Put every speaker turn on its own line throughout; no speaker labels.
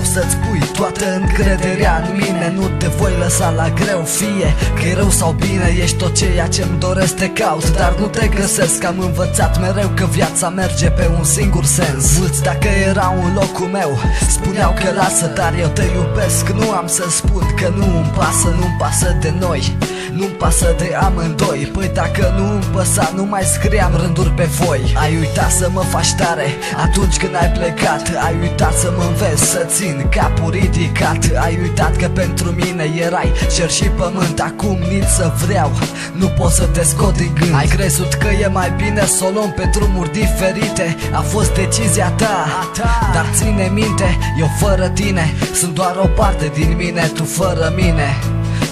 vreau să-ți pui toată încrederea în mine. Nu te voi lăsa la greu, fie că e rău sau bine. Ești tot ceea ce-mi doresc, te caut, dar nu te găsesc. Am învățat mereu că viața merge pe un singur sens. Mulți, dacă erau în locul meu, spuneau că lasă, dar eu te iubesc. Nu am să spun că nu-mi pasă, nu-mi pasă de noi, nu-mi pasă de amândoi. Păi dacă nu-mi păsa, nu mai scriam rânduri pe foi. Ai uitat să mă faci tare atunci când ai plecat. Ai uitat să mă înveți să țin capul ridicat. Ai uitat că pentru mine erai cer și pământ. Acum nici să vreau, nu pot să te scot din gând. Ai crezut că e mai bine să o luăm pe drumuri diferite. A fost decizia ta, dar ține minte, eu fără tine sunt doar o parte din mine. Tu fără mine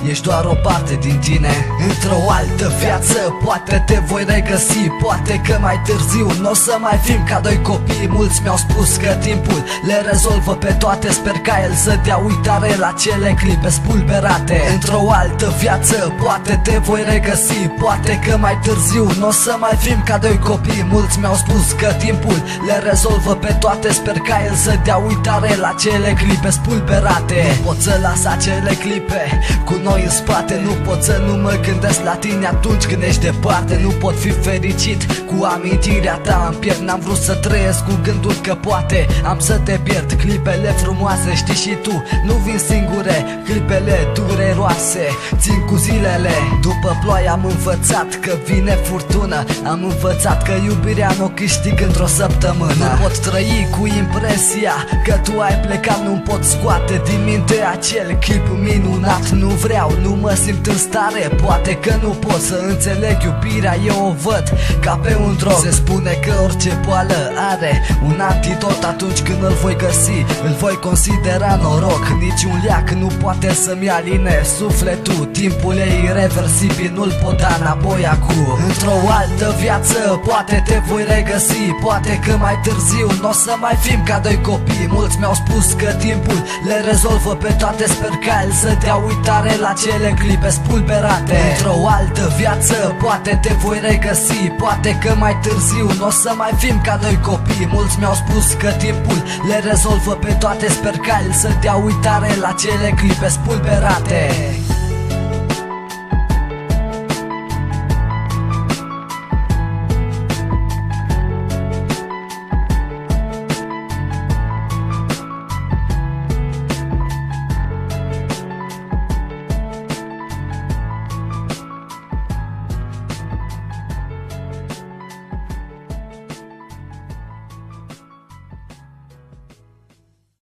ești doar o parte din tine. Într-o altă viață poate te voi regăsi. Poate că mai târziu n-o să mai fim ca doi copii. Mulți mi-au spus că timpul le rezolvă pe toate. Sper ca el să dea uitare la cele clipe spulberate. Într-o altă viață poate te voi regăsi. Poate că mai târziu n-o să mai fim ca doi copii. Mulți mi-au spus că timpul le rezolvă pe toate. Sper ca el să dea uitare la cele clipe spulberate. Nu pot să las acele clipe cu noi în spate. Nu pot să nu mă gândesc la tine atunci când ești departe. Nu pot fi fericit cu amintirea ta în pierd. N-am vrut să trăiesc cu gândul că poate am să te pierd. Clipele frumoase știi și tu nu vin singure, clipele dureroase țin cu zilele. După ploaie am învățat că vine furtună. Am învățat că iubirea nu câștig într-o săptămână. Nu pot trăi cu impresia că tu ai plecat. Nu pot scoate din minte acel clip minunat. Nu vreau, nu mă simt în stare. Poate că nu pot să înțeleg iubirea, eu o văd ca pe un drog. Se spune că orice boală are un antidot. Atunci când îl voi găsi, îl voi considera noroc. Niciun leac nu poate să-mi aline sufletul. Timpul e irreversibil, nu-l pot da înapoi acum. Într-o altă viață poate te voi regăsi. Poate că mai târziu n-o să mai fim ca doi copii. Mulți mi-au spus că timpul le rezolvă pe toate. Sper ca el să dea uitare la cele clipe spulberate. Într-o altă viață poate te voi regăsi. Poate că mai târziu n-o să mai fim ca doi copii. Mulți mi-au spus că timpul le rezolvă pe toate. Sper ca el să dea uitare la cele clipe spulberate.